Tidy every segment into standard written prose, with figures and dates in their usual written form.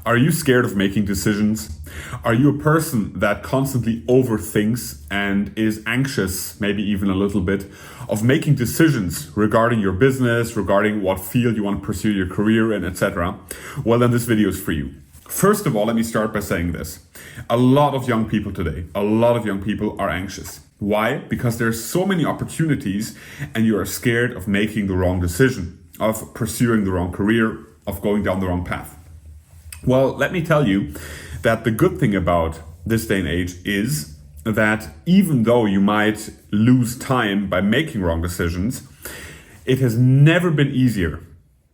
Are you scared of making decisions? Are you a person that constantly overthinks and is anxious, maybe even a little bit, of making decisions regarding your business, regarding what field you want to pursue your career in, etc.? Well, then this video is for you. First of all, let me start by saying this. A lot of young people today, are anxious. Why? Because there's so many opportunities and you are scared of making the wrong decision, of pursuing the wrong career, of going down the wrong path. Well, let me tell you that the good thing about this day and age is that even though you might lose time by making wrong decisions, it has never been easier.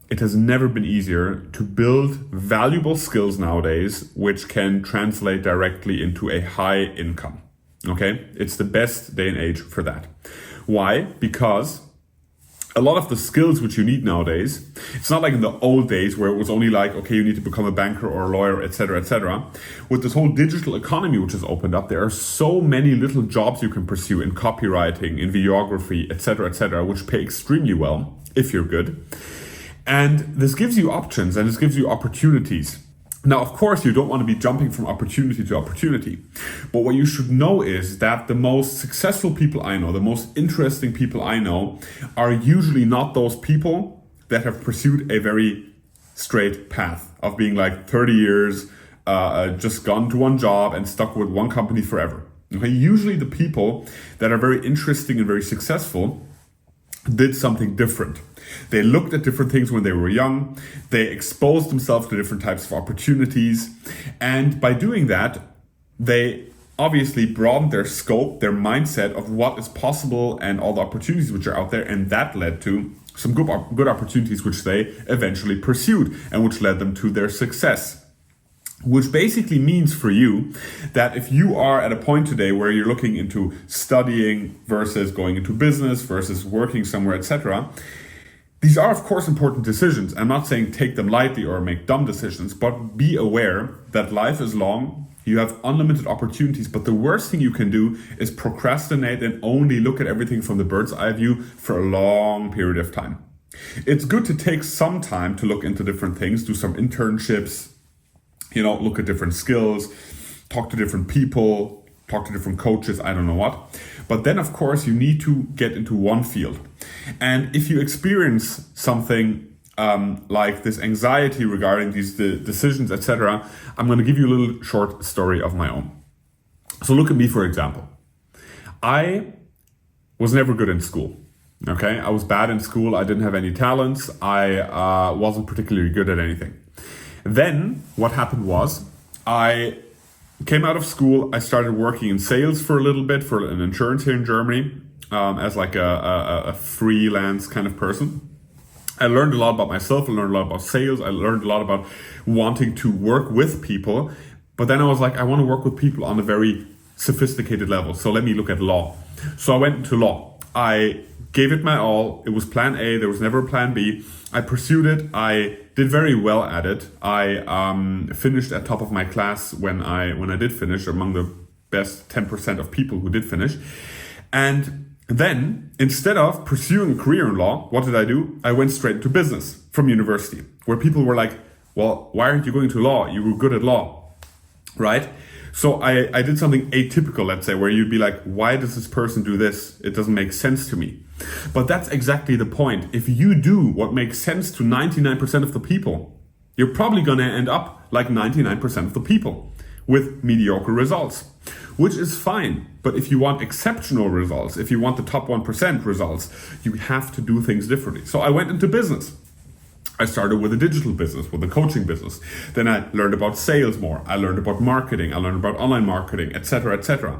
It has never been easier to build valuable skills nowadays, which can translate directly into a high income. Okay? It's the best day and age for that. Why? Because a lot of the skills which you need nowadays, it's not like in the old days where it was only like, okay, you need to become a banker or a lawyer, etc., etc. With this whole digital economy which has opened up, there are so many little jobs you can pursue in copywriting, in videography, etc., which pay extremely well if you're good. And this gives you options and this gives you opportunities. Now, of course, you don't want to be jumping from opportunity to opportunity. But what you should know is that the most successful people I know, the most interesting people I know, are usually not those people that have pursued a very straight path of being like 30 years, just gone to one job and stuck with one company forever. Okay? Usually the people that are very interesting and very successful did something different. They looked at different things when they were young. They exposed themselves to different types of opportunities. And by doing that, they obviously broadened their scope, their mindset of what is possible and all the opportunities which are out there. And that led to some good opportunities which they eventually pursued and which led them to their success. Which basically means for you that if you are at a point today where you're looking into studying versus going into business versus working somewhere, etc., these are, of course, important decisions. I'm not saying take them lightly or make dumb decisions, but be aware that life is long. You have unlimited opportunities, but the worst thing you can do is procrastinate and only look at everything from the bird's eye view for a long period of time. It's good to take some time to look into different things, do some internships, look at different skills, talk to different people, talk to different coaches, I don't know what. But then, of course, you need to get into one field. And if you experience something like this anxiety regarding these decisions, etc., I'm going to give you a little short story of my own. So look at me, for example. I was never good in school. Okay, I was bad in school. I didn't have any talents. I wasn't particularly good at anything. Then what happened was I came out of school. I started working in sales for a little bit for an insurance here in Germany as like a freelance kind of person. I learned a lot about myself. I learned a lot about sales. I learned a lot about wanting to work with people. But then I was like, I want to work with people on a very sophisticated level. So let me look at law. So I went into law. I gave it my all. It was plan A. There was never a plan B. I pursued it. I did very well at it. I finished at top of my class when I did finish, among the best 10% of people who did finish. And then, instead of pursuing a career in law, what did I do? I went straight into business from university, where people were like, well, why aren't you going to law? You were good at law, right? So I did something atypical, let's say, where you'd be like, why does this person do this? It doesn't make sense to me. But that's exactly the point. If you do what makes sense to 99% of the people, you're probably going to end up like 99% of the people with mediocre results, which is fine. But if you want exceptional results, if you want the top 1% results, you have to do things differently. So I went into business. I started with a digital business, with a coaching business. Then I learned about sales more. I learned about marketing. I learned about online marketing, etc., etc.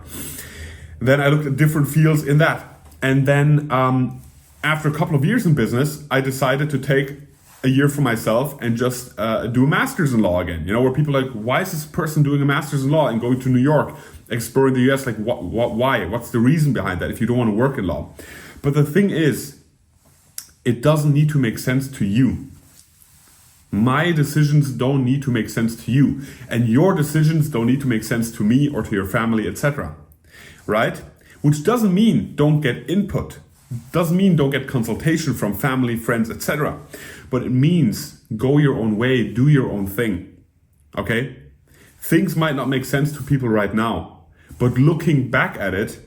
Then I looked at different fields in that. And then after a couple of years in business, I decided to take a year for myself and just do a master's in law again. Where people are like, why is this person doing a master's in law and going to New York, exploring the US? Like, why? What's the reason behind that if you don't want to work in law? But the thing is, it doesn't need to make sense to you. My decisions don't need to make sense to you. And your decisions don't need to make sense to me or to your family, etc. Right? Which doesn't mean don't get input. Doesn't mean don't get consultation from family, friends, etc. But it means go your own way, do your own thing. Okay? Things might not make sense to people right now, but looking back at it,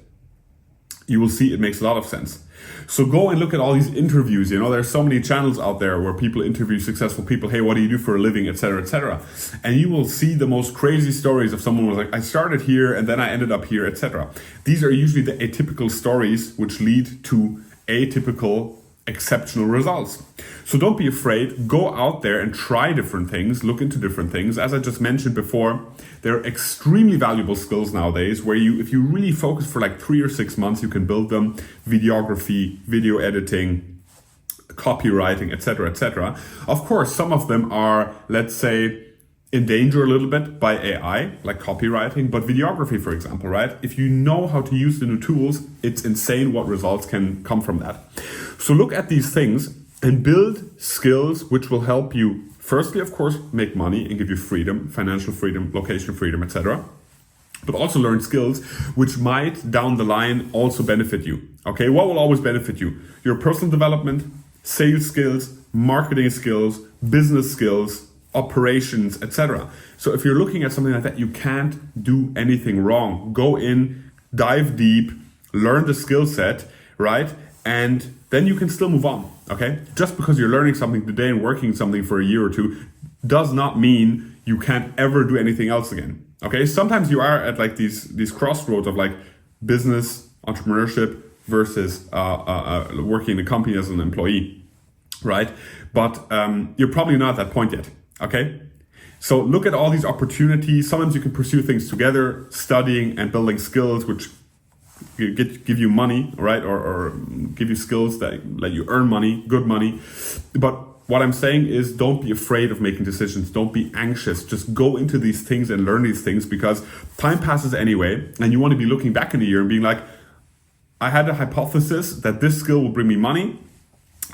you will see it makes a lot of sense. So go and look at all these interviews. There's so many channels out there where people interview successful people. Hey, what do you do for a living, etc., etc. And you will see the most crazy stories of someone who was like, I started here and then I ended up here, etc. These are usually the atypical stories which lead to atypical exceptional results. So don't be afraid, go out there and try different things, look into different things. As I just mentioned before, there are extremely valuable skills nowadays where if you really focus for like 3 or 6 months, you can build them: videography, video editing, copywriting, etc., etc. Of course, some of them are, let's say, in danger a little bit by AI, like copywriting, but videography, for example, right? If you know how to use the new tools, it's insane what results can come from that. So look at these things and build skills which will help you, firstly, of course, make money and give you freedom, financial freedom, location freedom, etc. But also learn skills which might down the line also benefit you. Okay, what will always benefit you? Your personal development, sales skills, marketing skills, business skills, operations, etc. So if you're looking at something like that, you can't do anything wrong. Go in, dive deep, learn the skill set, right? And then you can still move on, okay? Just because you're learning something today and working something for a year or two does not mean you can't ever do anything else again, okay? Sometimes you are at like these crossroads of like business, entrepreneurship versus working in a company as an employee, right? But you're probably not at that point yet. Okay, so look at all these opportunities. Sometimes you can pursue things together, studying and building skills which give you money, right? Or give you skills that let you earn money, good money. But what I'm saying is, don't be afraid of making decisions. Don't be anxious. Just go into these things and learn these things, because time passes anyway. And you want to be looking back in a year and being like, I had a hypothesis that this skill will bring me money.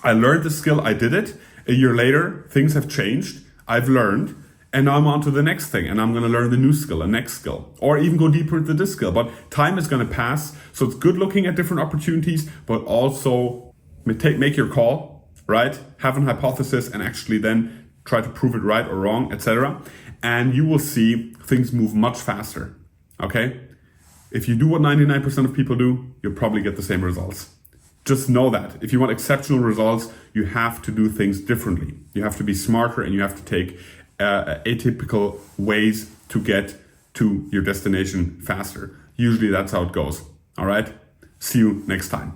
I learned the skill, I did it. A year later, things have changed. I've learned, and now I'm on to the next thing, and I'm going to learn the new skill, a next skill, or even go deeper into this skill. But time is going to pass, so it's good looking at different opportunities, but also make your call, right? Have an hypothesis and actually then try to prove it right or wrong, etc. And you will see things move much faster, okay? If you do what 99% of people do, you'll probably get the same results. Just know that if you want exceptional results, you have to do things differently. You have to be smarter, and you have to take atypical ways to get to your destination faster. Usually that's how it goes. All right. See you next time.